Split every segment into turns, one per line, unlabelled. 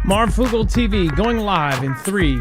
Marfoogle TV going live in 3.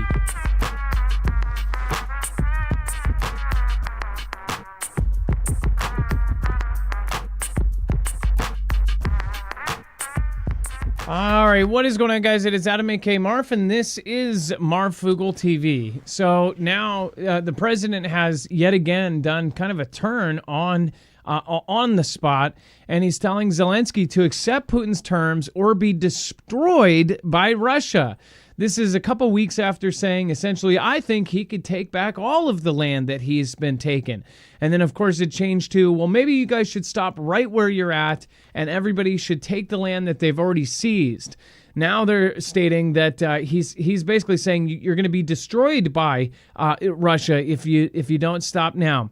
All right, what is going on, guys? It is Adam A.K. Marf, and this is Marfoogle TV. So now the president has yet again done kind of a turn on the spot, and he's telling Zelensky to accept Putin's terms or be destroyed by Russia. This is a couple weeks after saying, essentially, I think he could take back all of the land that he's been taken. And then, of course, it changed to, well, maybe you guys should stop right where you're at, and everybody should take the land that they've already seized. Now they're stating that he's basically saying you're going to be destroyed by Russia if you don't stop now.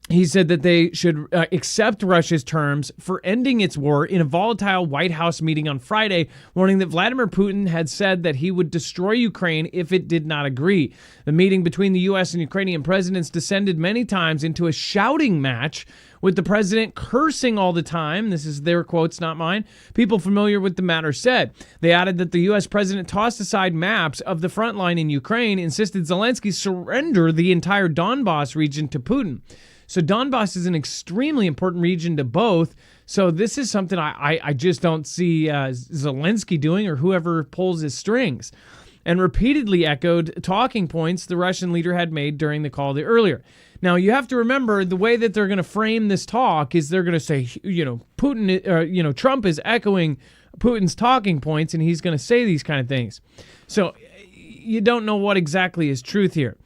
He said that they should accept Russia's terms for ending its war in a volatile White House meeting on Friday, warning that Vladimir Putin had said that he would destroy Ukraine if it did not agree. The meeting between the U.S. and Ukrainian presidents descended many times into a shouting match, with the president cursing all the time. This is their quotes, not mine. People familiar with the matter said. They added that the U.S. president tossed aside maps of the front line in Ukraine, insisted Zelensky surrender the entire Donbas region to Putin. So Donbas is an extremely important region to both. So this is something I just don't see Zelensky doing, or whoever pulls his strings. And repeatedly echoed talking points the Russian leader had made during the call earlier. Now, you have to remember the way that they're going to frame this talk is they're going to say, Putin, Trump is echoing Putin's talking points, and he's going to say these kind of things. So you don't know what exactly is truth here.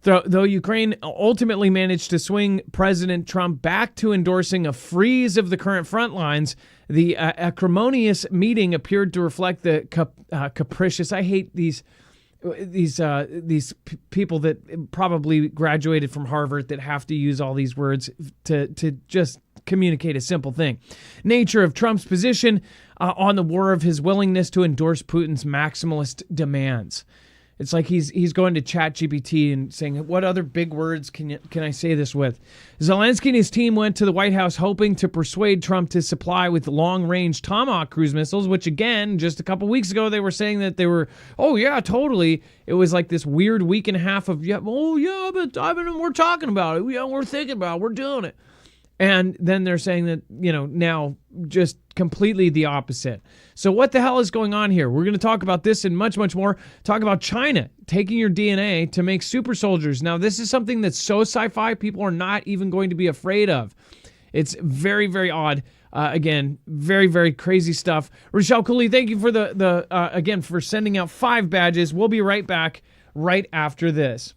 Though Ukraine ultimately managed to swing President Trump back to endorsing a freeze of the current front lines, the acrimonious meeting appeared to reflect the capricious. I hate these people that probably graduated from Harvard that have to use all these words to just communicate a simple thing. Nature of Trump's position on the war, of his willingness to endorse Putin's maximalist demands. It's like he's going to ChatGPT and saying, what other big words can I say this with? Zelensky and his team went to the White House hoping to persuade Trump to supply with long-range Tomahawk cruise missiles, which, again, just a couple weeks ago, they were saying that they were, oh, yeah, totally. It was like this weird week and a half of, but we're talking about it. Yeah, we're thinking about it. We're doing it. And then they're saying that, now just completely the opposite. So what the hell is going on here? We're going to talk about this and much, much more. Talk about China taking your DNA to make super soldiers. Now, this is something that's so sci-fi, people are not even going to be afraid of. It's very, very odd. Again, very, very crazy stuff. Rochelle Cooley, thank you for again, for sending out 5 badges. We'll be right back right after this.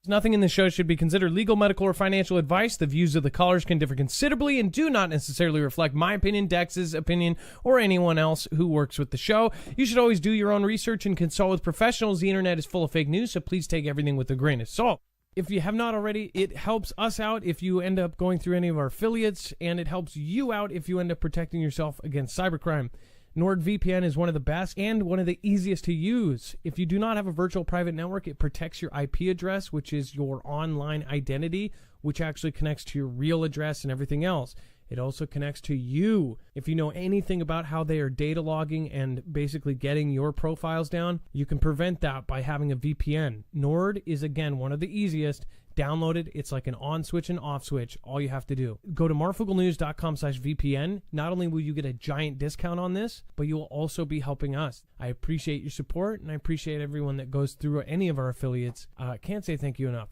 Nothing in this show should be considered legal, medical, or financial advice. The views of the callers can differ considerably and do not necessarily reflect my opinion, Dex's opinion, or anyone else who works with the show. You should always do your own research and consult with professionals. The internet is full of fake news, so please take everything with a grain of salt. If you have not already, it helps us out if you end up going through any of our affiliates, and it helps you out if you end up protecting yourself against cybercrime. NordVPN is one of the best and one of the easiest to use. If you do not have a virtual private network, it protects your IP address, which is your online identity, which actually connects to your real address and everything else. It also connects to you. If you know anything about how they are data logging and basically getting your profiles down, you can prevent that by having a VPN. Nord is, again, one of the easiest. Download it. It's like an on switch and off switch. All you have to do. Go to marfugglenews.com/VPN. Not only will you get a giant discount on this, but you will also be helping us. I appreciate your support, and I appreciate everyone that goes through any of our affiliates. Can't say thank you enough.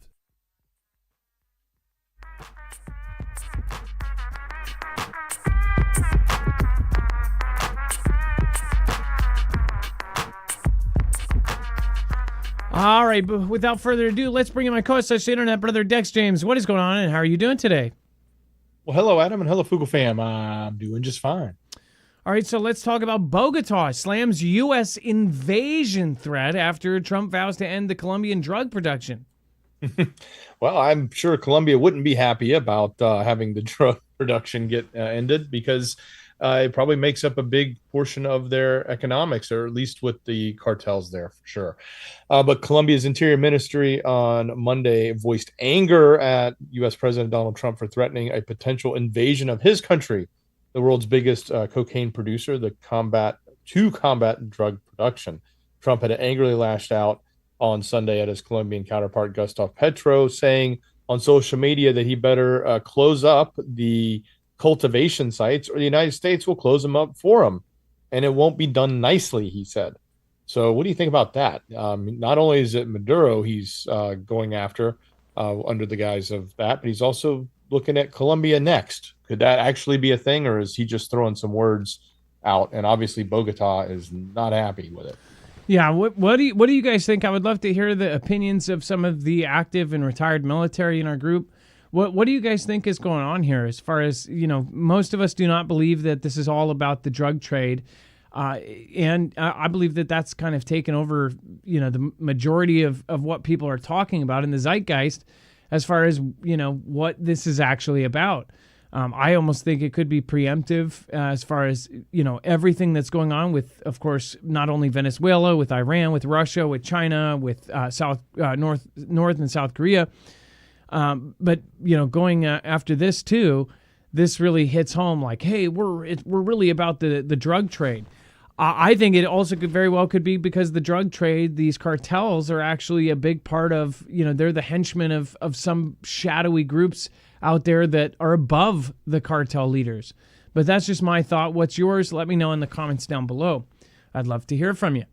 All right, but without further ado, let's bring in my co-host, internet brother Dex James. What is going on, and how are you doing today?
Well, hello, Adam, and hello, Foogle fam. I'm doing just fine.
All right, so let's talk about Bogota slams U.S. invasion threat after Trump vows to end the Colombian drug production.
Well, I'm sure Colombia wouldn't be happy about having the drug production get ended because it probably makes up a big portion of their economics, or at least with the cartels there for sure. But Colombia's Interior Ministry on Monday voiced anger at U.S. President Donald Trump for threatening a potential invasion of his country, the world's biggest cocaine producer, to combat drug production. Trump had angrily lashed out on Sunday at his Colombian counterpart, Gustavo Petro, saying on social media that he better close up the cultivation sites or the United States will close them up for him. And it won't be done nicely, he said. So what do you think about that? Not only is it Maduro he's going after under the guise of that, but he's also looking at Colombia next. Could that actually be a thing, or is he just throwing some words out? And obviously Bogota is not happy with it.
Yeah, what do you guys think? I would love to hear the opinions of some of the active and retired military in our group. What do you guys think is going on here? As far as, most of us do not believe that this is all about the drug trade. And I believe that that's kind of taken over, the majority of what people are talking about in the zeitgeist as far as, what this is actually about. I almost think it could be preemptive as far as, everything that's going on with, of course, not only Venezuela, with Iran, with Russia, with China, with North and South Korea. But, going after this, too, this really hits home like, hey, we're really about the drug trade. I think it also very well could be because the drug trade, these cartels are actually a big part of, they're the henchmen of some shadowy groups out there that are above the cartel leaders. But that's just my thought. What's yours? Let me know in the comments down below. I'd love to hear from you.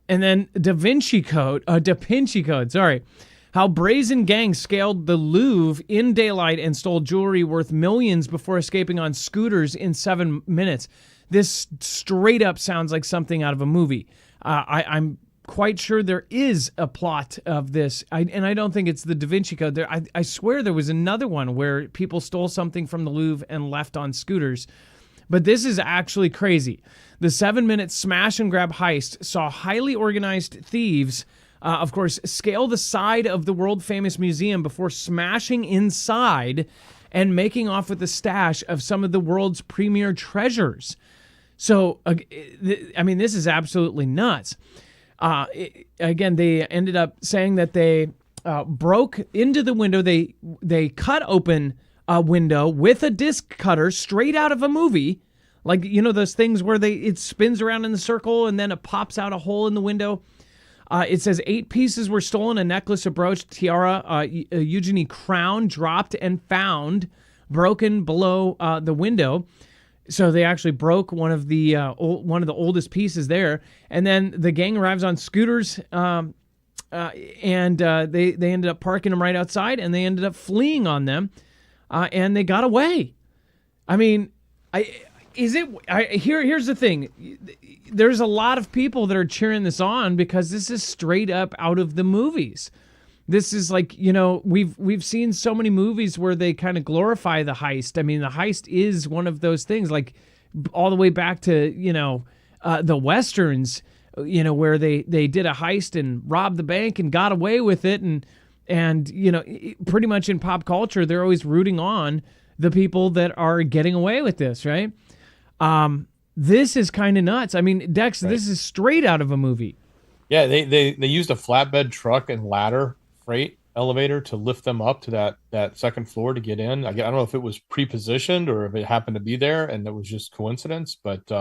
And then Da Vinci Code, sorry. How brazen gangs scaled the Louvre in daylight and stole jewelry worth millions before escaping on scooters in 7 minutes. This straight up sounds like something out of a movie. I'm quite sure there is a plot of this, and I don't think it's the Da Vinci Code. I swear there was another one where people stole something from the Louvre and left on scooters. But this is actually crazy. The 7-minute smash and grab heist saw highly organized thieves, of course, scale the side of the world-famous museum before smashing inside and making off with the stash of some of the world's premier treasures. So, this is absolutely nuts. Again, they ended up saying that they broke into the window. They cut open a window with a disc cutter straight out of a movie. Like, those things where it spins around in the circle and then it pops out a hole in the window. It says 8 pieces were stolen: a necklace, a brooch, tiara, a Eugenie crown dropped and found broken below the window. So they actually broke one of the oldest pieces there, and then the gang arrives on scooters, and they ended up parking them right outside, and they ended up fleeing on them, and they got away. Here's the thing. There's a lot of people that are cheering this on because this is straight up out of the movies. This is like, we've seen so many movies where they kind of glorify the heist. The heist is one of those things, like all the way back to, the Westerns, where they did a heist and robbed the bank and got away with it. And pretty much in pop culture, they're always rooting on the people that are getting away with this, right? This is kind of nuts. Dex, right. This is straight out of a movie.
Yeah, they used a flatbed truck and ladder freight elevator to lift them up to that second floor to get in. I don't know if it was pre-positioned or if it happened to be there and it was just coincidence, but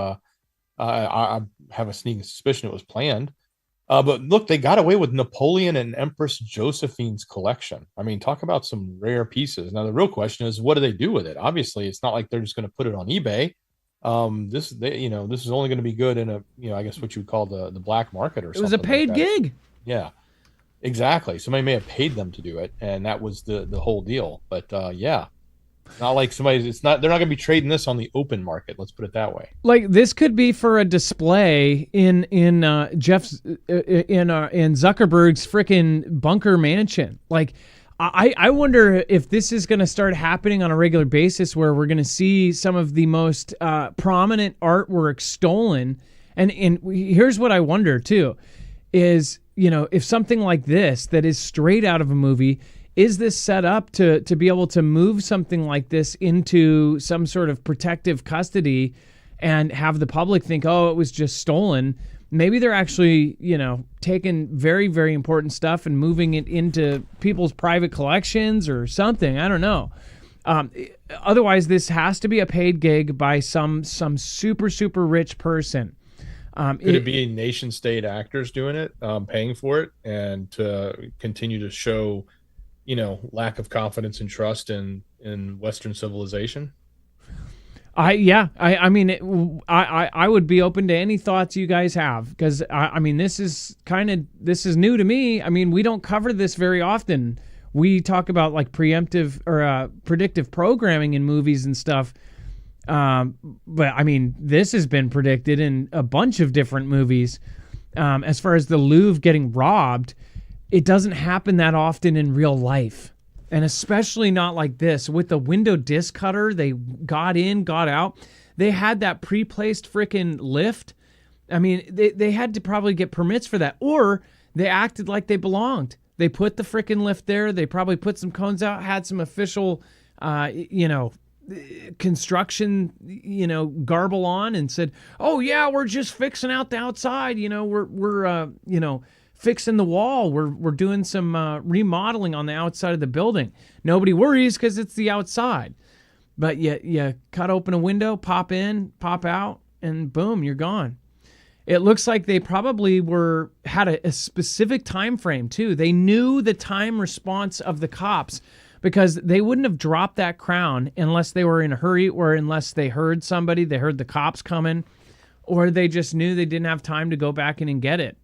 I have a sneaking suspicion it was planned. But look, they got away with Napoleon and Empress Josephine's collection. Talk about some rare pieces. Now, the real question is, what do they do with it? Obviously, it's not like they're just going to put it on eBay. This is only going to be good in a, I guess what you would call the black market or something.
It was a paid gig.
Yeah. Exactly. Somebody may have paid them to do it, and that was the whole deal. But yeah, not like they're not going to be trading this on the open market. Let's put it that way.
Like, this could be for a display in Zuckerberg's freaking bunker mansion. Like, I wonder if this is going to start happening on a regular basis, where we're going to see some of the most prominent artwork stolen. And here's what I wonder too, is, if something like this that is straight out of a movie, is this set up to be able to move something like this into some sort of protective custody and have the public think, oh, it was just stolen. Maybe they're actually, taking very, very important stuff and moving it into people's private collections or something. I don't know. Otherwise, this has to be a paid gig by some super, super rich person.
Could it be nation state actors doing it, paying for it, and to continue to show, lack of confidence and trust in Western civilization?
I would be open to any thoughts you guys have, because this is new to me. I mean, we don't cover this very often. We talk about like preemptive or predictive programming in movies and stuff. But this has been predicted in a bunch of different movies. As far as the Louvre getting robbed, it doesn't happen that often in real life. And especially not like this. With the window disc cutter, they got in, got out. They had that pre-placed freaking lift. They had to probably get permits for that. Or they acted like they belonged. They put the freaking lift there. They probably put some cones out, had some official, construction, garble on, and said, oh yeah, we're just fixing out the outside. We're fixing the wall. We're doing some remodeling on the outside of the building. Nobody worries because it's the outside. But you cut open a window, pop in, pop out, and boom, you're gone. It looks like they probably had a specific time frame too. They knew the time response of the cops, because they wouldn't have dropped that crown unless they were in a hurry, or unless they heard somebody, they heard the cops coming, or they just knew they didn't have time to go back in and get it.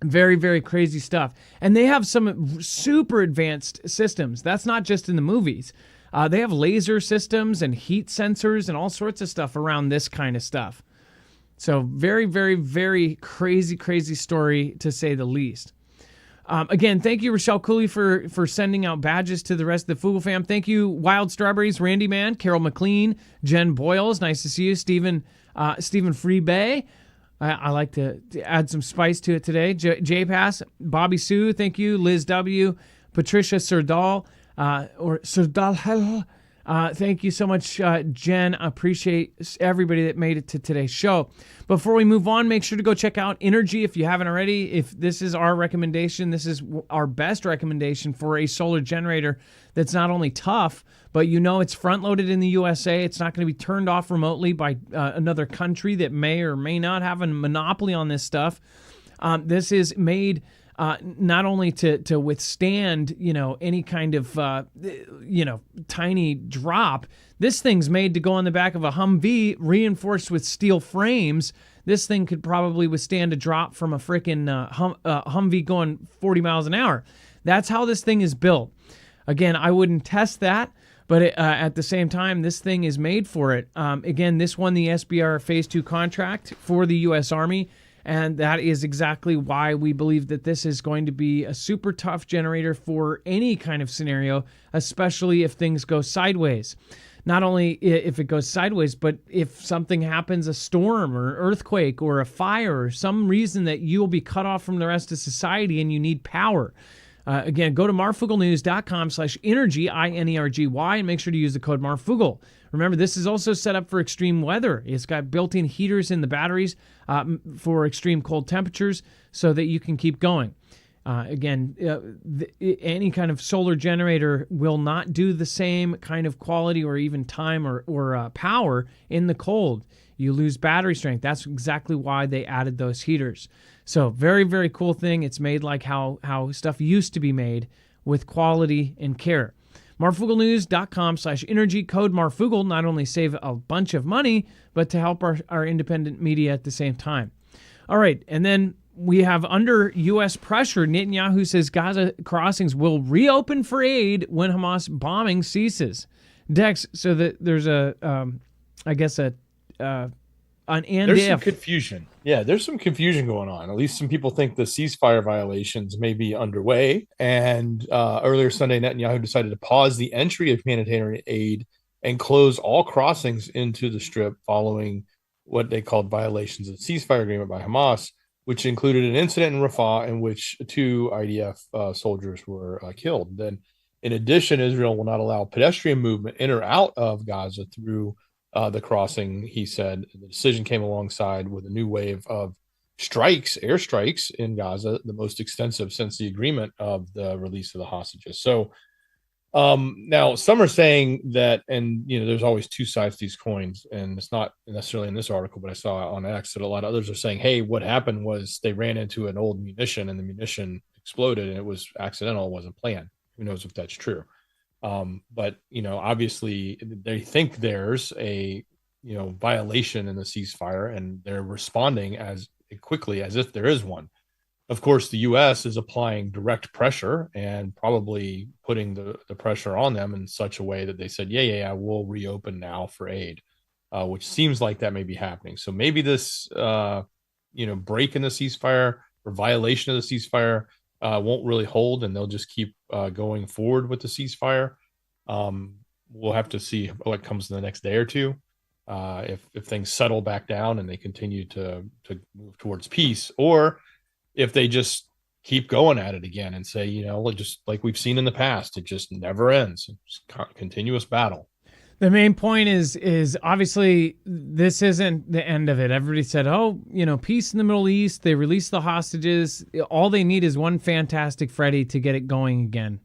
Very, very crazy stuff. And they have some super advanced systems. That's not just in the movies. They have laser systems and heat sensors and all sorts of stuff around this kind of stuff. So very, very, very crazy, crazy story, to say the least. Again, thank you, Rochelle Cooley, for sending out badges to the rest of the Foogle fam. Thank you, Wild Strawberries, Randy Man, Carol McLean, Jen Boyles. Nice to see you. Stephen Freebay. I like to add some spice to it today. J-Pass, Bobby Sue, thank you. Liz W., Patricia Serdal, or Serdal. Thank you so much, Jen. I appreciate everybody that made it to today's show. Before we move on, make sure to go check out Energy if you haven't already. If this is our recommendation, this is our best recommendation for a solar generator that's not only tough, but it's front-loaded in the USA. It's not going to be turned off remotely by another country that may or may not have a monopoly on this stuff. This is made not only to withstand, any kind of, tiny drop. This thing's made to go on the back of a Humvee, reinforced with steel frames. This thing could probably withstand a drop from a freaking Humvee going 40 miles an hour. That's how this thing is built. Again, I wouldn't test that, but at the same time, this thing is made for it. Again, this won the SBR Phase 2 contract for the U.S. Army. And that is exactly why we believe that this is going to be a super tough generator for any kind of scenario, especially if things go sideways. Not only if it goes sideways, but if something happens, a storm or earthquake or a fire or some reason that you'll be cut off from the rest of society and you need power. Again, go to marfooglenews.com/energy, INERGY, and make sure to use the code Marfoogle. Remember, this is also set up for extreme weather. It's got built-in heaters in the batteries for extreme cold temperatures so that you can keep going. Again, any kind of solar generator will not do the same kind of quality or even time or power in the cold. You lose battery strength. That's exactly why they added those heaters. So very, very cool thing. It's made like how stuff used to be made, with quality and care. marfooglenews.com/energy, code Marfoogle. Not only save a bunch of money, but to help our independent media at the same time. All right, and then we have, under U.S. pressure, Netanyahu says Gaza crossings will reopen for aid when Hamas bombing ceases. Dex, so that there's
there's some confusion. Yeah, there's some confusion going on. At least some people think the ceasefire violations may be underway. And earlier Sunday, Netanyahu decided to pause the entry of humanitarian aid and close all crossings into the Strip following what they called violations of the ceasefire agreement by Hamas, which included an incident in Rafah in which 2 IDF soldiers were killed. Then, in addition, Israel will not allow pedestrian movement in or out of Gaza through the crossing. He said the decision came alongside with a new wave of strikes, airstrikes in Gaza, the most extensive since the agreement of the release of the hostages. So now some are saying that, and there's always two sides to these coins, and it's not necessarily in this article, but I saw on X that a lot of others are saying, hey, what happened was they ran into an old munition and the munition exploded and it was accidental, it wasn't planned. Who knows if that's true? But obviously they think there's a violation in the ceasefire, and they're responding as quickly as if there is one. Of course, the U.S. is applying direct pressure and probably putting the pressure on them in such a way that they said, yeah, we'll reopen now for aid, which seems like that may be happening. So maybe this, break in the ceasefire or violation of the ceasefire won't really hold, and they'll just keep going forward with the ceasefire. We'll have to see what comes in the next day or two. If things settle back down and they continue to move towards peace, or if they just keep going at it again and say, just like we've seen in the past, it just never ends. It's continuous battle.
The main point is obviously this isn't the end of it. Everybody said, peace in the Middle East. They released the hostages. All they need is one Fantastic Freddy to get it going again.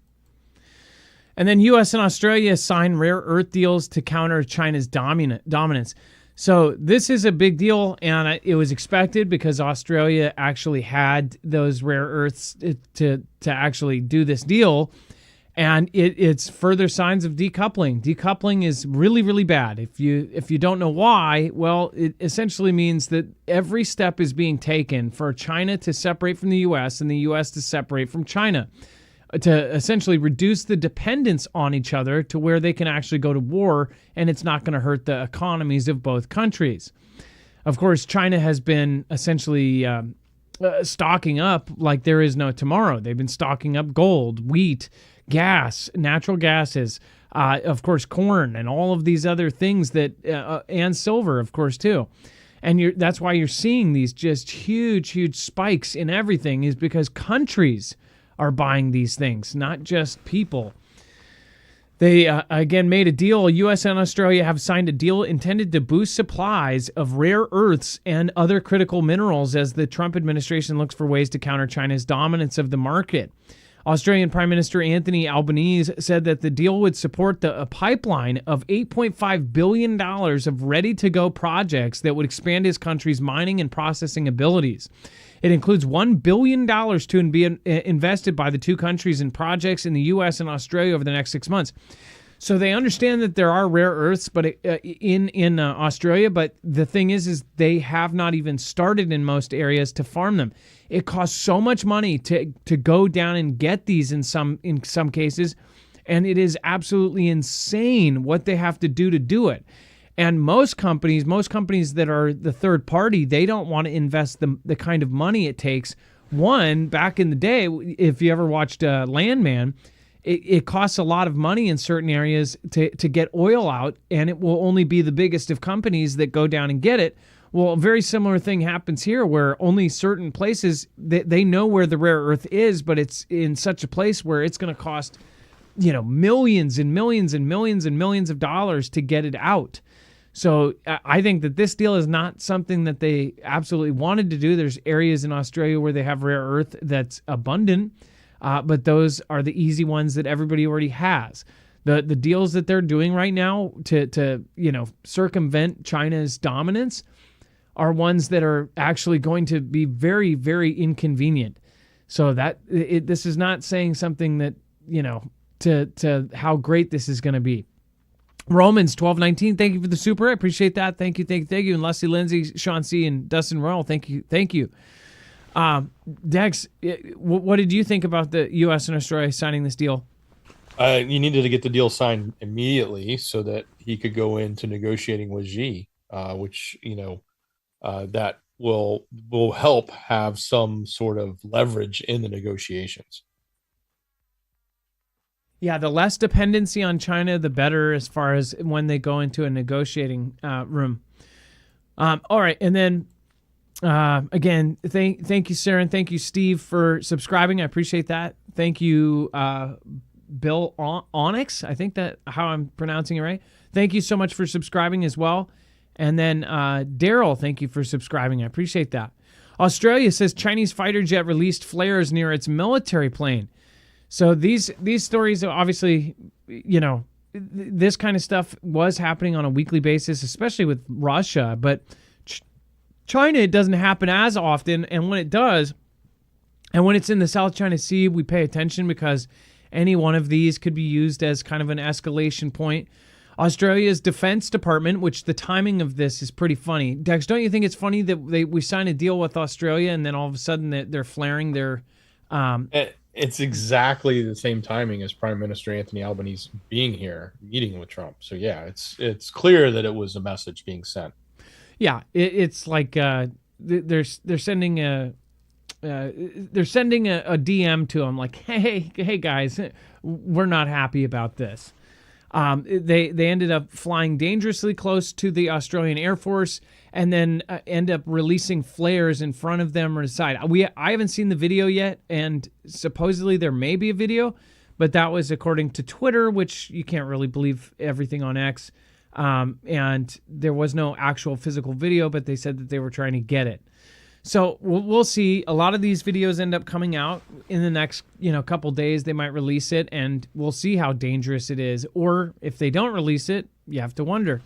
And then U.S. and Australia signed rare earth deals to counter China's dominance. So this is a big deal, and it was expected because Australia actually had those rare earths to actually do this deal, and it's further signs of decoupling. Decoupling is really, really bad. If you don't know why, well, it essentially means that every step is being taken for China to separate from the U.S. and the U.S. to separate from China, to essentially reduce the dependence on each other to where they can actually go to war, and it's not going to hurt the economies of both countries. Of course, China has been essentially stocking up like there is no tomorrow. They've been stocking up gold, wheat, gas, natural gases, of course, corn, and all of these other things and silver, of course, too. And that's why you're seeing these just huge, huge spikes in everything, is because countries are buying these things, not just people. They, again, made a deal. U.S. and Australia have signed a deal intended to boost supplies of rare earths and other critical minerals as the Trump administration looks for ways to counter China's dominance of the market. Australian Prime Minister Anthony Albanese said that the deal would support a pipeline of $8.5 billion of ready-to-go projects that would expand his country's mining and processing abilities. It includes $1 billion to be invested by the two countries in projects in the U.S. and Australia over the next 6 months. So they understand that there are rare earths, but in Australia. But the thing is they have not even started in most areas to farm them. It costs so much money to go down and get these in some cases, and it is absolutely insane what they have to do it. And most companies that are the third party, they don't want to invest the kind of money it takes. One, back in the day, if you ever watched Landman, it costs a lot of money in certain areas to get oil out, and it will only be the biggest of companies that go down and get it. Well, a very similar thing happens here, where only certain places, they know where the rare earth is, but it's in such a place where it's going to cost, millions and millions and millions and millions of dollars to get it out. So I think that this deal is not something that they absolutely wanted to do. There's areas in Australia where they have rare earth that's abundant, but those are the easy ones that everybody already has. The deals that they're doing right now to circumvent China's dominance are ones that are actually going to be very, very inconvenient. So this is not saying something that, to how great this is going to be. Romans 12:19. Thank you for the super. I appreciate that. Thank you. And Leslie Lindsay, Sean C., and Dustin Royal. Thank you. Dex, what did you think about the U.S. and Australia signing this deal?
You needed to get the deal signed immediately so that he could go into negotiating with Xi, which that will help have some sort of leverage in the negotiations.
Yeah, the less dependency on China, the better as far as when they go into a negotiating room. All right, and then again, thank you, Sarah, and thank you, Steve, for subscribing. I appreciate that. Thank you, Bill Onyx. I think that how I'm pronouncing it right. Thank you so much for subscribing as well. And then Daryl, thank you for subscribing. I appreciate that. Australia says Chinese fighter jet released flares near its military plane. So these stories are obviously, this kind of stuff was happening on a weekly basis, especially with Russia. But China, it doesn't happen as often. And when it does, and when it's in the South China Sea, we pay attention because any one of these could be used as kind of an escalation point. Australia's Defense Department, which the timing of this is pretty funny. Dex, don't you think it's funny that we signed a deal with Australia and then all of a sudden they're flaring their...
It's exactly the same timing as Prime Minister Anthony Albanese being here, meeting with Trump. So yeah, it's clear that it was a message being sent.
Yeah, it's like they're sending a DM to him like, hey guys, we're not happy about this. They ended up flying dangerously close to the Australian Air Force and then end up releasing flares in front of them or the side. I haven't seen the video yet, and supposedly there may be a video, but that was according to Twitter, which you can't really believe everything on X. And there was no actual physical video, but they said that they were trying to get it. So we'll see. A lot of these videos end up coming out in the next, couple days. They might release it, and we'll see how dangerous it is. Or if they don't release it, you have to wonder.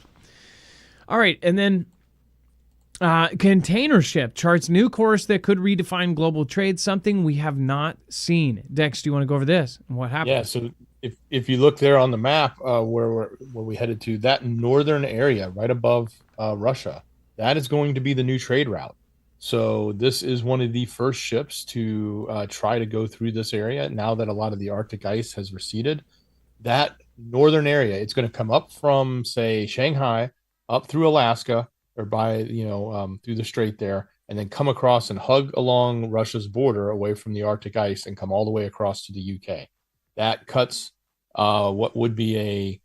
All right, and then container ship charts new course that could redefine global trade, something we have not seen. Dex, do you want to go over this and what happened?
Yeah, so if you look there on the map where we headed to, that northern area right above Russia, that is going to be the new trade route. So this is one of the first ships to try to go through this area now that a lot of the Arctic ice has receded. That northern area, it's going to come up from, say, Shanghai, up through Alaska, or by, through the strait there, and then come across and hug along Russia's border away from the Arctic ice and come all the way across to the UK. That cuts what would be a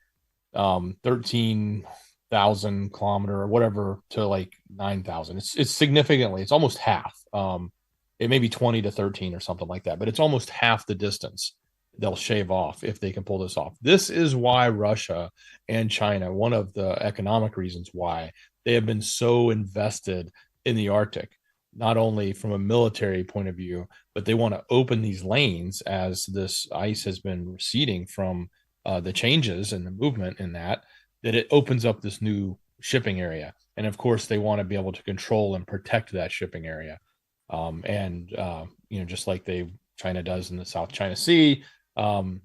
13,000 kilometer or whatever to like 9,000. It's significantly, it's almost half. It may be 20 to 13 or something like that, but it's almost half the distance they'll shave off if they can pull this off. This is why Russia and China, one of the economic reasons why they have been so invested in the Arctic, not only from a military point of view, but they want to open these lanes as this ice has been receding from the changes and the movement in that it opens up this new shipping area. And of course, they want to be able to control and protect that shipping area. Just like China does in the South China Sea. And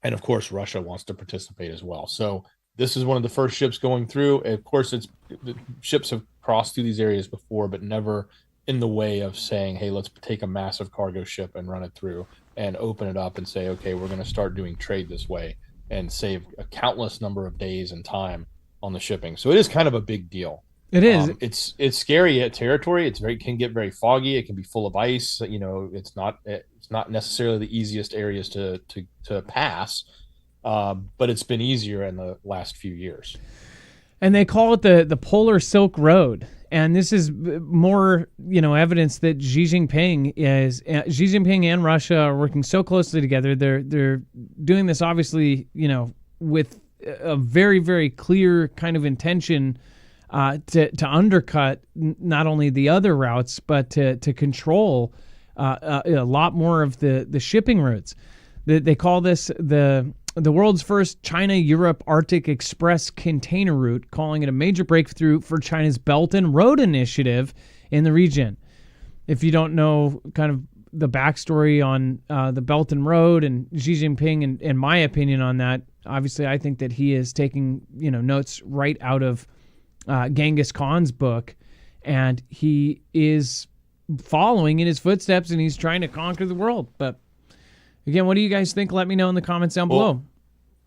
of course, Russia wants to participate as well. So this is one of the first ships going through. Of course, the ships have crossed through these areas before, but never in the way of saying, hey, let's take a massive cargo ship and run it through and open it up and say, okay, we're going to start doing trade this way and save a countless number of days and time on the shipping. So it is kind of a big deal.
It is.
It's scary territory. Can get very foggy. It can be full of ice. It's not necessarily the easiest areas to pass, but it's been easier in the last few years.
And they call it the Polar Silk Road. And this is more, evidence that Xi Jinping and Russia are working so closely together. They're doing this obviously, with a very, very clear kind of intention to undercut not only the other routes, but to control a lot more of the shipping routes. They call this the world's first China-Europe Arctic Express container route, calling it a major breakthrough for China's Belt and Road Initiative in the region. If you don't know kind of the backstory on the Belt and Road and Xi Jinping and my opinion on that, obviously I think that he is taking notes right out of Genghis Khan's book, and he is following in his footsteps, and he's trying to conquer the world. But again, what do you guys think? Let me know in the comments down below.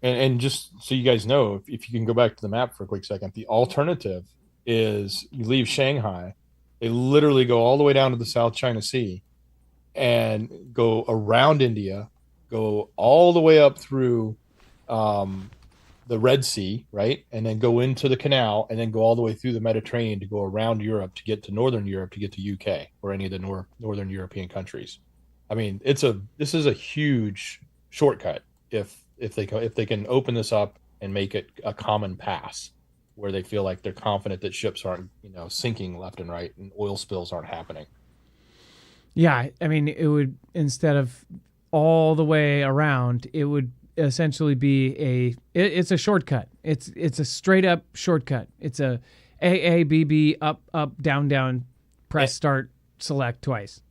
And just so you guys know, if you can go back to the map for a quick second, the alternative is you leave Shanghai, they literally go all the way down to the South China Sea and go around India, go all the way up through the Red Sea, right? And then go into the canal and then go all the way through the Mediterranean to go around Europe to get to Northern Europe, to get to UK or any of the Northern European countries. I mean, this is a huge shortcut. if they can open this up and make it a common pass where they feel like they're confident that ships aren't, sinking left and right and oil spills aren't happening.
Yeah, I mean, it would, instead of all the way around, it would essentially be it's a shortcut. It's a straight up shortcut. It's a AABB, up up down down, press start select twice.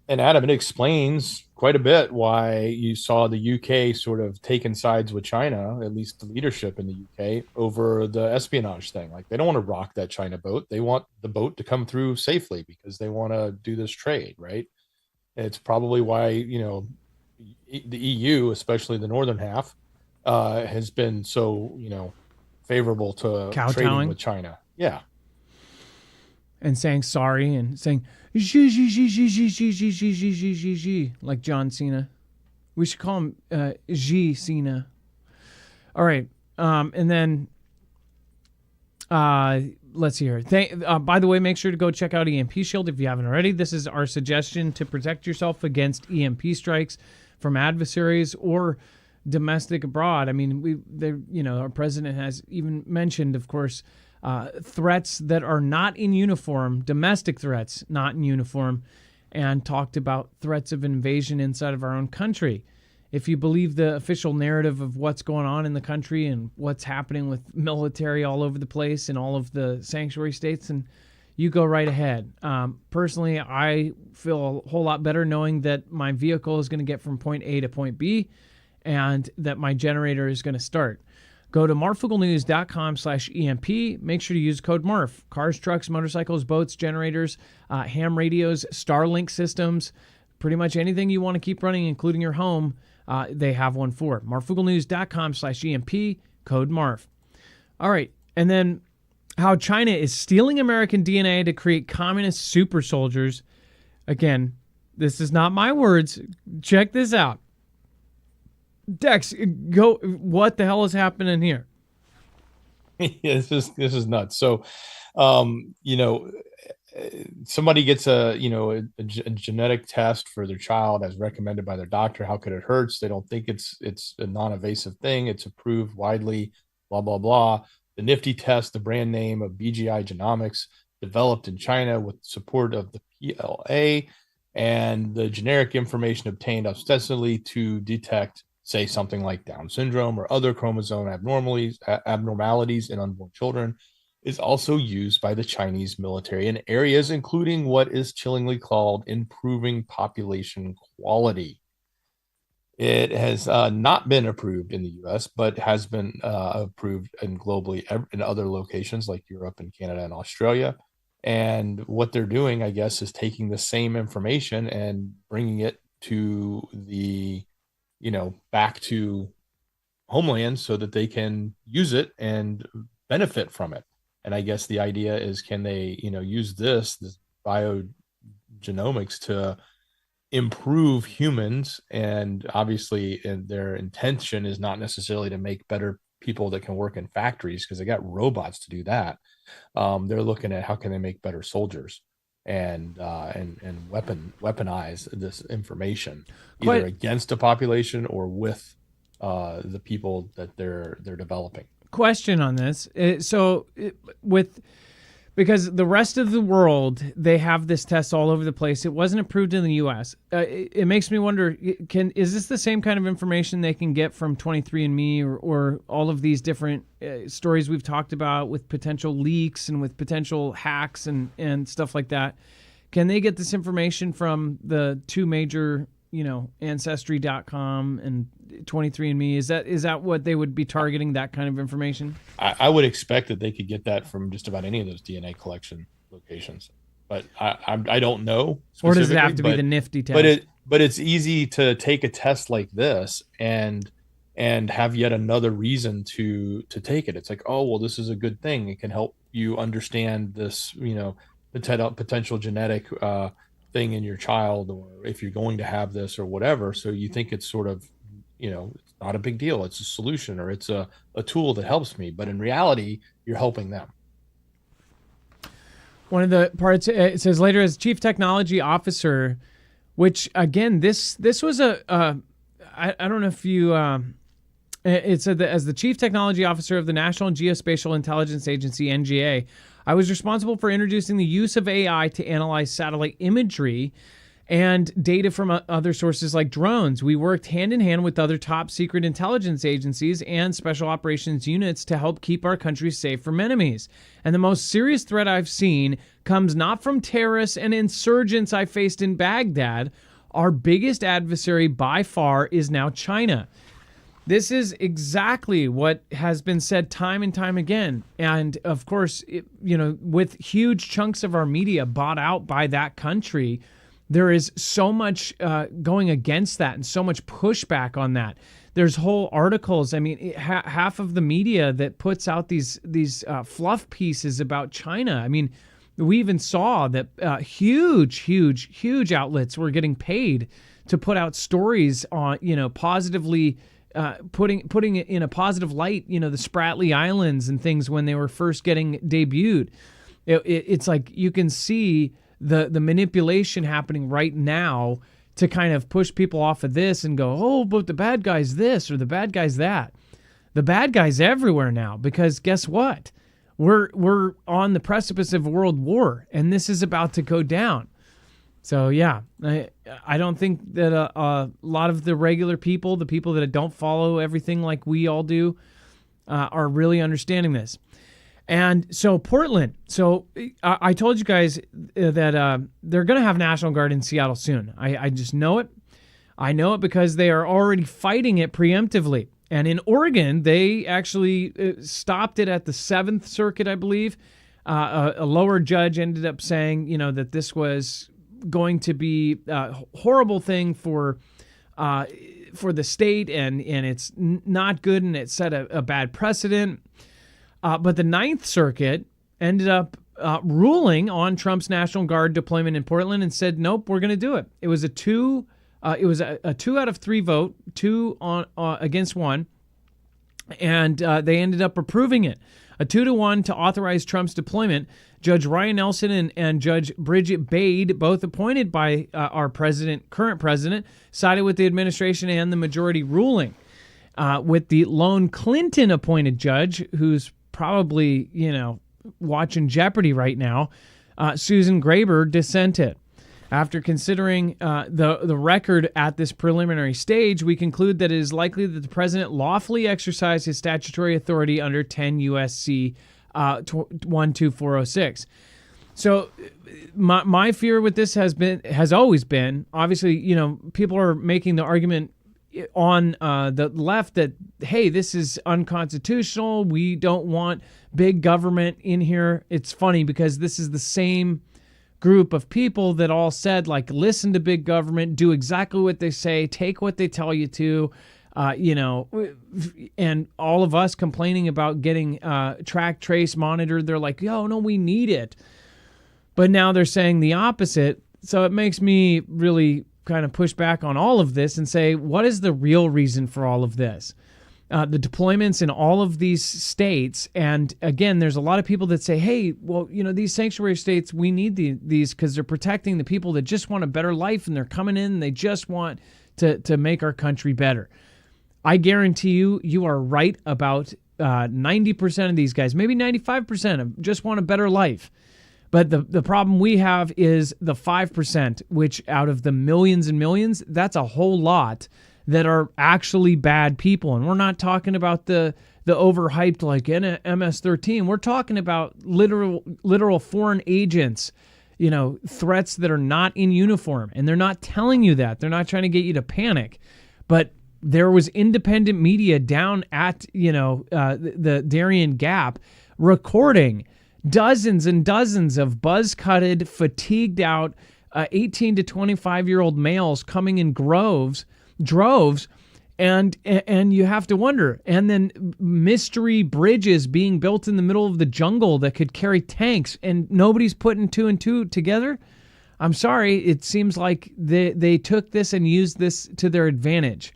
And Adam, it explains quite a bit why you saw the UK sort of taking sides with China, at least the leadership in the UK, over the espionage thing. Like, they don't want to rock that China boat. They want the boat to come through safely because they want to do this trade, right? It's probably why, the EU, especially the northern half, has been so, favorable to trading with China. Yeah.
And saying sorry and saying Xi, Xi, Xi, Xi, Xi, Xi, Xi, Xi, Xi, Xi, Xi, Xi, like John Cena. We should call him Xi Cena. All right. And then let's see here. By the way, make sure to go check out EMP Shield if you haven't already. This is our suggestion to protect yourself against EMP strikes from adversaries or domestic abroad. I mean, our president has even mentioned, of course, threats that are not in uniform, domestic threats not in uniform, and talked about threats of invasion inside of our own country. If you believe the official narrative of what's going on in the country and what's happening with military all over the place in all of the sanctuary states, and you go right ahead. Personally, I feel a whole lot better knowing that my vehicle is going to get from point A to point B and that my generator is going to start. Go to marfooglenews.com/EMP. Make sure to use code MARF. Cars, trucks, motorcycles, boats, generators, ham radios, Starlink systems, pretty much anything you want to keep running, including your home, they have one for. marfooglenews.com/EMP, code MARF. All right. And then how China is stealing American DNA to create communist super soldiers. Again, this is not my words. Check this out. Dex, go. What the hell is happening here?
Yeah, this is nuts. So, somebody gets a genetic test for their child as recommended by their doctor. How could it hurt? They don't think it's a non-invasive thing. It's approved widely. Blah blah blah. The nifty test, the brand name of BGI Genomics, developed in China with support of the PLA, and the generic information obtained ostensibly to detect, say, something like Down syndrome or other chromosome abnormalities in unborn children, is also used by the Chinese military in areas including what is chillingly called improving population quality. It has not been approved in the U.S., but has been approved globally in other locations like Europe and Canada and Australia. And what they're doing, I guess, is taking the same information and bringing it to back to homeland so that they can use it and benefit from it. And I guess the idea is, can they, use this biogenomics to improve humans? And obviously, their intention is not necessarily to make better people that can work in factories, because they got robots to do that. They're looking at how can they make better soldiers and weaponize this information either against a population or with the people that they're developing.
Question on this. Because the rest of the world, they have this test all over the place. It wasn't approved in the U.S. It makes me wonder, is this the same kind of information they can get from 23andMe or all of these different stories we've talked about with potential leaks and with potential hacks and stuff like that? Can they get this information from the two major, Ancestry.com and 23andMe? Is that what they would be targeting, that kind of information?
I would expect that they could get that from just about any of those DNA collection locations, but I don't know.
Or does it have to be the nifty test?
But it's easy to take a test like this and have yet another reason to take it. It's like, oh, well, this is a good thing. It can help you understand this, potential genetic thing in your child, or if you're going to have this or whatever. So you think it's sort of, it's not a big deal. It's a solution, or it's a tool that helps me. But in reality, you're helping them.
One of the parts, it says later, as chief technology officer, which again, this was I don't know if you It said that as the chief technology officer of the National Geospatial Intelligence Agency, NGA, I was responsible for introducing the use of AI to analyze satellite imagery and data from other sources like drones. We worked hand in hand with other top secret intelligence agencies and special operations units to help keep our country safe from enemies. And the most serious threat I've seen comes not from terrorists and insurgents I faced in Baghdad. Our biggest adversary by far is now China. This is exactly what has been said time and time again. And of course, with huge chunks of our media bought out by that country, there is so much going against that and so much pushback on that. There's whole articles. I mean, half of the media that puts out these fluff pieces about China. I mean, we even saw that huge outlets were getting paid to put out stories on, positively putting it in a positive light, the Spratly Islands and things when they were first getting debuted. It's like you can see the manipulation happening right now to kind of push people off of this and go, oh, but the bad guy's this or the bad guy's that. The bad guy's everywhere now, because guess what? We're on the precipice of world war, and this is about to go down. So yeah, I don't think that a lot of the regular people, the people that don't follow everything like we all do, are really understanding this. And so Portland. So I told you guys that they're going to have National Guard in Seattle soon. I just know it. I know it because they are already fighting it preemptively. And in Oregon, they actually stopped it at the 7th Circuit, I believe. A lower judge ended up saying, that this was going to be a horrible thing for the state, and it's not good, and it set a bad precedent. But the 9th Circuit ended up ruling on Trump's National Guard deployment in Portland and said, nope, we're going to do it. It was a 2 out of 3 vote, 2 on against 1, and they ended up approving it. A 2-1 to authorize Trump's deployment. Judge Ryan Nelson and Judge Bridget Bade, both appointed by our current president, sided with the administration and the majority ruling. With the lone Clinton-appointed judge, who's probably, watching Jeopardy right now, Susan Graber dissented. After considering the record at this preliminary stage, we conclude that it is likely that the president lawfully exercised his statutory authority under 10 U.S.C. 12406. So my fear with this has always been, obviously, people are making the argument on the left that, hey, this is unconstitutional. We don't want big government in here. It's funny because this is the same group of people that all said, like, listen to big government, do exactly what they say, take what they tell you to, and all of us complaining about getting track, trace, monitored. They're like, yo, no, we need it. But now they're saying the opposite. So it makes me really kind of push back on all of this and say, what is the real reason for all of this? The deployments in all of these states. And again, there's a lot of people that say, hey, well, these sanctuary states, we need these because they're protecting the people that just want a better life, and they're coming in and they just want to make our country better. I guarantee you are right about 90% of these guys, maybe 95% of just want a better life. But the problem we have is the 5%, which out of the millions and millions, that's a whole lot that are actually bad people. And we're not talking about the overhyped like MS-13. We're talking about literal foreign agents, threats that are not in uniform. And they're not telling you that. They're not trying to get you to panic. But there was independent media down at, the Darien Gap recording dozens and dozens of buzz-cutted, fatigued out 18 to 25-year-old males coming in droves, and you have to wonder. And then mystery bridges being built in the middle of the jungle that could carry tanks, and nobody's putting 2 and 2 together. I'm sorry, it seems like they took this and used this to their advantage.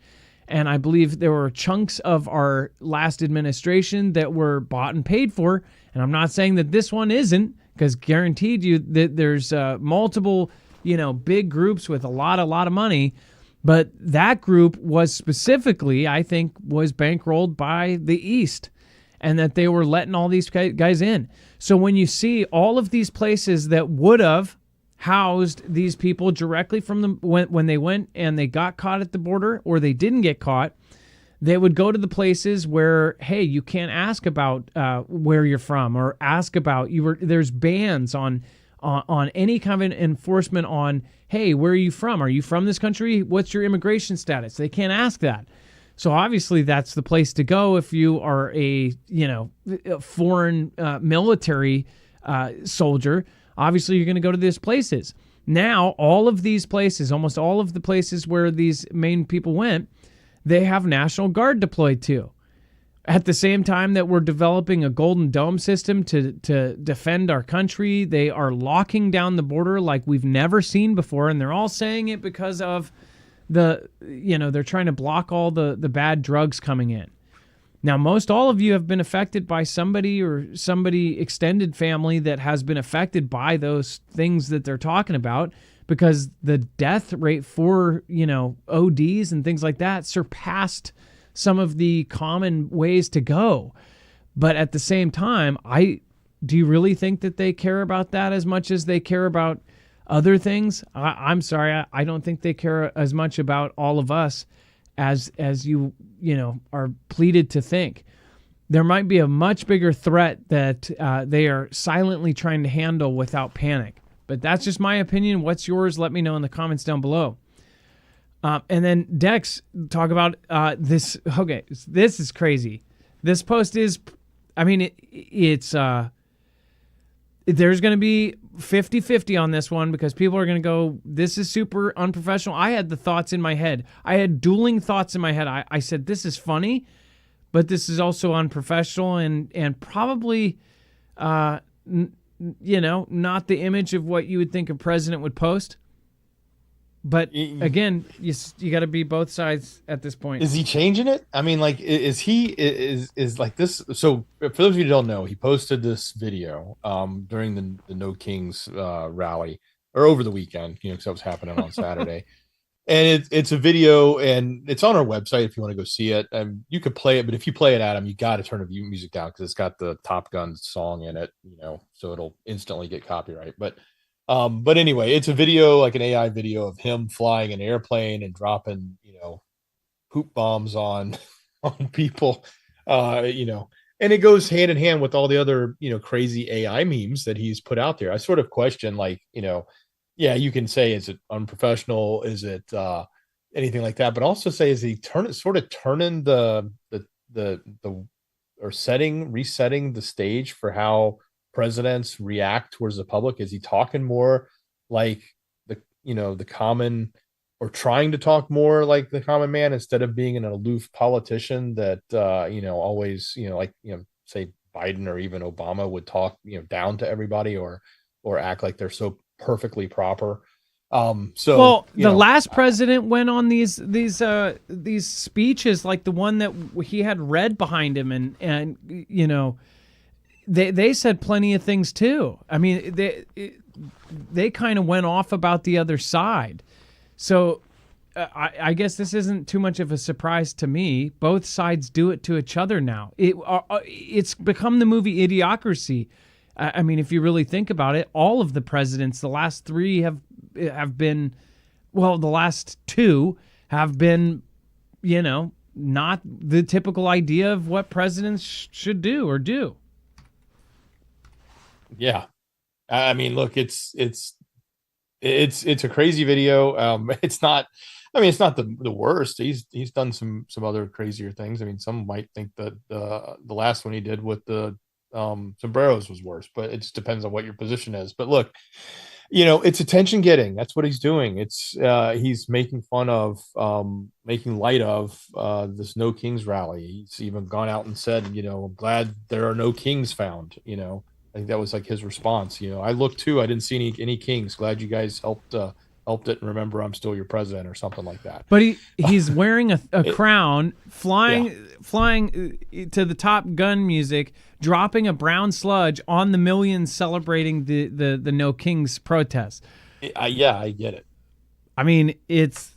And I believe there were chunks of our last administration that were bought and paid for. And I'm not saying that this one isn't, because guaranteed you that there's multiple, big groups with a lot of money But that group was specifically, I think, was bankrolled by the East, and that they were letting all these guys in. So when you see all of these places that would have housed these people directly from them when they went and they got caught at the border, or they didn't get caught, they would go to the places where, hey, you can't ask about where you're from, or ask about there's bans on any kind of enforcement on, hey, where are you from? Are you from this country? What's your immigration status? They can't ask that. So obviously that's the place to go if you are a foreign military soldier. Obviously you're going to go to these places. Now all of these places, almost all of the places where these main people went, they have National Guard deployed to. At the same time that we're developing a Golden Dome system to defend our country, they are locking down the border like we've never seen before, and they're all saying it because of they're trying to block all the bad drugs coming in. Now, most all of you have been affected by somebody or somebody extended family that has been affected by those things that they're talking about, because the death rate for, ODs and things like that surpassed some of the common ways to go. But at the same time, do you really think that they care about that as much as they care about other things? I'm sorry, I don't think they care as much about all of us as you are pleaded to think. There might be a much bigger threat that they are silently trying to handle without panic. But that's just my opinion. What's yours? Let me know in the comments down below. And then Dex, talk about this. Okay, this is crazy. This post is, it's there's going to be 50-50 on this one, because people are going to go, this is super unprofessional. I had the thoughts in my head. I had dueling thoughts in my head. I said, this is funny, but this is also unprofessional and probably, not the image of what you would think a president would post. But again, you got to be both sides at this point.
Is he changing it? I mean, like, is like this? So for those of you who don't know, he posted this video during the No Kings rally, or over the weekend, because that was happening on Saturday. And it's a video, and it's on our website if you want to go see it. You could play it, but if you play it, Adam, you got to turn the music down, because it's got the Top Gun song in it, so it'll instantly get copyright. But anyway, it's a video, like an AI video of him flying an airplane and dropping, poop bombs on people, and it goes hand in hand with all the other, crazy AI memes that he's put out there. I sort of question, like, yeah, you can say, is it unprofessional? Is it anything like that? But also say, is he turning resetting the stage for how presidents react towards the public? Is he talking more like the common, or trying to talk more like the common man, instead of being an aloof politician that always say Biden or even Obama would talk down to everybody, or act like they're so perfectly proper? The last president went on these speeches, like the one that he had read behind him, and They said plenty of things too. I mean, they kind of went off about the other side. So I guess this isn't too much of a surprise to me. Both sides do it to each other now. It's become the movie Idiocracy. I mean, if you really think about it, all of the presidents, the last three have been, well, the last two have been, not the typical idea of what presidents should do or do. Yeah, I mean, look, it's a crazy video. It's not the worst. He's done some other crazier things. I mean, some might think that the last one he did with the sombreros was worse, but it just depends on what your position is. But look, it's attention getting. That's what he's doing. It's he's making fun of, making light of this No Kings rally. He's even gone out and said, I'm glad there are no kings found. I think that was like his response. I looked too. I didn't see any kings. Glad you guys helped it. And remember, I'm still your president, or something like that.
But he's wearing a crown, flying to the Top Gun music, dropping a brown sludge on the millions celebrating the No Kings protest.
I get it.
I mean, it's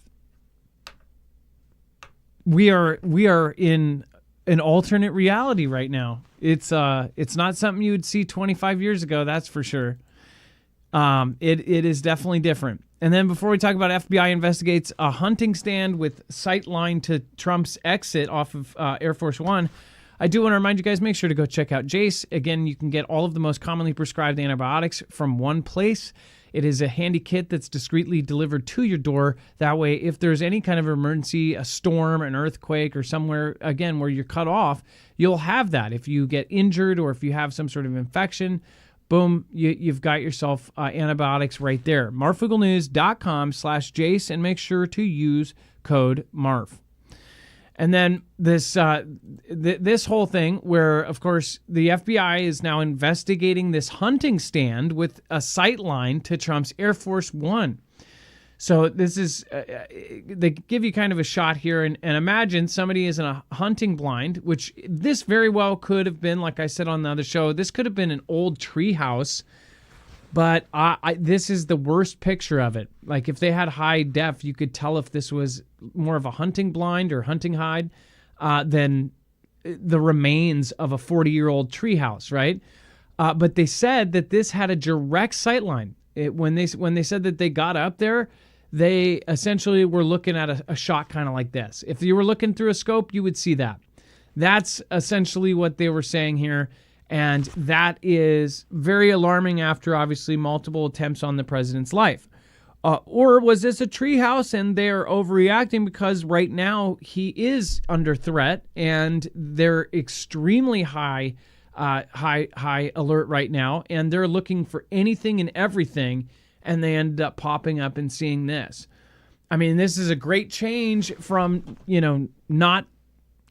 we are in an alternate reality right now. It's not something you would see 25 years ago, that's for sure. It is definitely different. And then before we talk about FBI investigates a hunting stand with sight line to Trump's exit off of Air Force One, I do want to remind you guys, make sure to go check out Jace. Again, you can get all of the most commonly prescribed antibiotics from one place. It is a handy kit that's discreetly delivered to your door. That way, if there's any kind of emergency, a storm, an earthquake, or somewhere, again, where you're cut off, you'll have that. If you get injured or if you have some sort of infection, boom, you've got yourself antibiotics right there. Marfooglenews.com/Jace, and make sure to use code MARF. And then this whole thing where, of course, the FBI is now investigating this hunting stand with a sight line to Trump's Air Force One. So this is, they give you kind of a shot here, and imagine somebody is in a hunting blind, which this very well could have been, like I said on the other show, this could have been an old tree house. But this is the worst picture of it. Like if they had high def, you could tell if this was more of a hunting blind or hunting hide than the remains of a 40-year-old treehouse, right? But they said that this had a direct sight line. When they said that they got up there, they essentially were looking at a shot kind of like this. If you were looking through a scope, you would see that. That's essentially what they were saying here. And that is very alarming after, obviously, multiple attempts on the president's life. Or was this a treehouse and they're overreacting because right now he is under threat and they're extremely high alert right now, and they're looking for anything and everything, and they end up popping up and seeing this. I mean, this is a great change from, not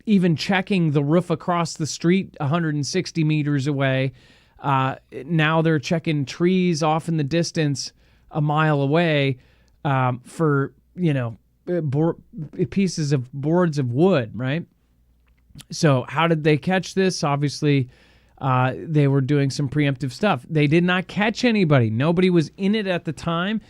even checking the roof across the street 160 meters away. Now they're checking trees off in the distance a mile away for, pieces of boards of wood, right? So how did they catch this? Obviously, they were doing some preemptive stuff. They did not catch anybody. Nobody was in it at the time.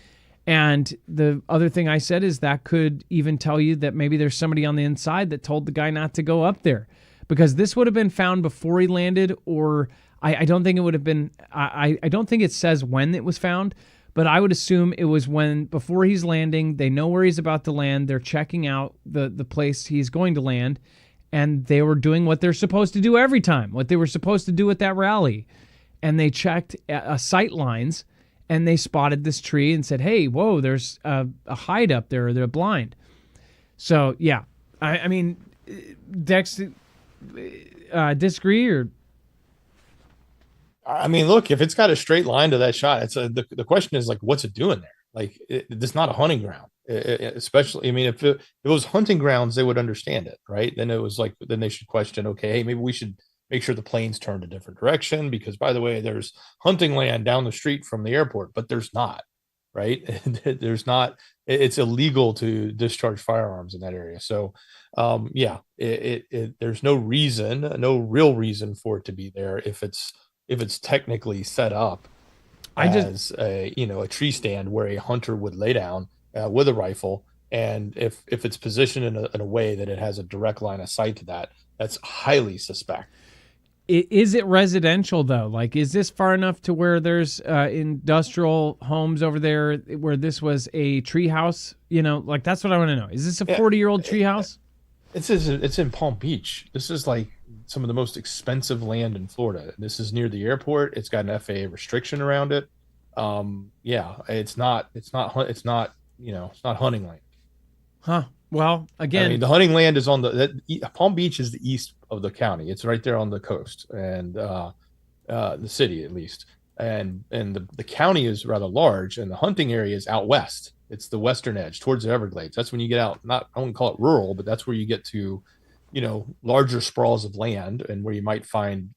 And the other thing I said is that could even tell you that maybe there's somebody on the inside that told the guy not to go up there, because this would have been found before he landed, or I don't think it would have been, I don't think it says when it was found, but I would assume it was before he's landing. They know where he's about to land. They're checking out the place he's going to land, and they were doing what they're supposed to do every time, what they were supposed to do at that rally. And they checked sight lines, and they spotted this tree and said, hey, whoa, there's a hide up there. They're blind. So, yeah. I mean, Dex, disagree or?
I mean, look, if it's got a straight line to that shot, the question is, like, what's it doing there? Like, it's not a hunting ground. Especially, I mean, if it was hunting grounds, they would understand it, right? Then they should question, okay, hey, maybe we should make sure the plane's turned a different direction, because, by the way, there's hunting land down the street from the airport, but there's not, right? There's not. It's illegal to discharge firearms in that area. So, there's no real reason for it to be there if it's technically set up as a tree stand where a hunter would lay down with a rifle, and if it's positioned in a way that it has a direct line of sight to that, that's highly suspect.
Is it residential, though? Like, is this far enough to where there's industrial homes over there where this was a tree house? Like, that's what I want to know. Is this a 40-year-old tree house?
It's in Palm Beach. This is like some of the most expensive land in Florida. This is near the airport. It's got an FAA restriction around it. It's not hunting land.
Huh. Well, again,
I mean, the hunting land is Palm Beach is the east of the county. It's right there on the coast, and the city, at least. And the county is rather large, and the hunting area is out west. It's the western edge towards the Everglades. That's when you get out. I wouldn't call it rural, but that's where you get to, larger sprawls of land, and where you might find,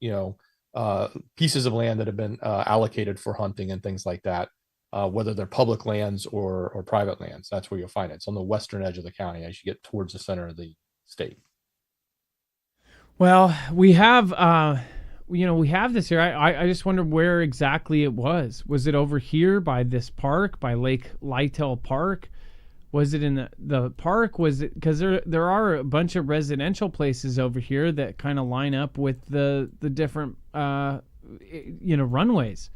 pieces of land that have been allocated for hunting and things like that. Whether they're public lands or private lands, that's where you'll find it. It's on the western edge of the county as you get towards the center of the state.
Well, we have this here. I just wonder where exactly it was. Was it over here by this park, by Lake Lytle Park? Was it in the park? Was it because there are a bunch of residential places over here that kind of line up with the different runways.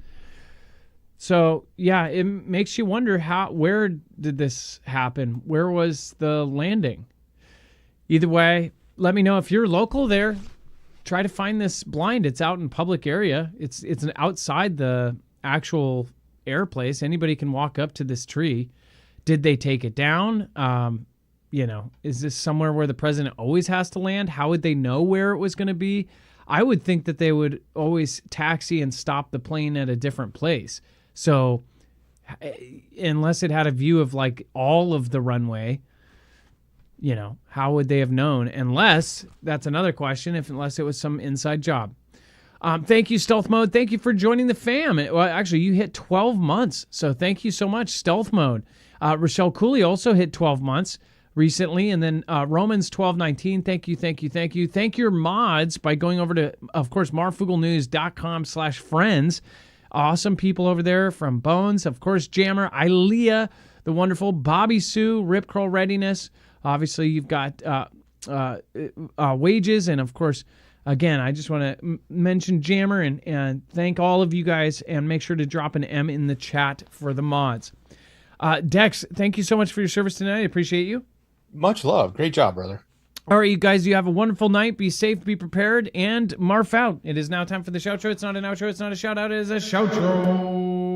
So yeah, it makes you wonder where did this happen? Where was the landing? Either way, let me know if you're local there. Try to find this blind. It's out in public area. It's outside the actual air place. Anybody can walk up to this tree. Did they take it down? Is this somewhere where the president always has to land? How would they know where it was going to be? I would think that they would always taxi and stop the plane at a different place. So unless it had a view of like all of the runway, how would they have known? Unless, that's another question, unless it was some inside job. Thank you, Stealth Mode. Thank you for joining the fam. Well, actually, you hit 12 months. So thank you so much, Stealth Mode. Rochelle Cooley also hit 12 months recently. And then Romans 1219. Thank you, thank you, thank you. Thank your mods by going over to, of course, marfooglenews.com/friends. Awesome people over there from Bones. Of course, Jammer, Ilea, the wonderful Bobby Sue, Rip Curl Readiness. Obviously, you've got Wages. And, of course, again, I just want to mention Jammer and thank all of you guys. And make sure to drop an M in the chat for the mods. Dex, thank you so much for your service tonight. I appreciate you.
Much love. Great job, brother.
All right, you guys, you have a wonderful night. Be safe, be prepared, and Marf out. It is now time for the shout show. It's not an outro. It's not a shout out. It is a shout show.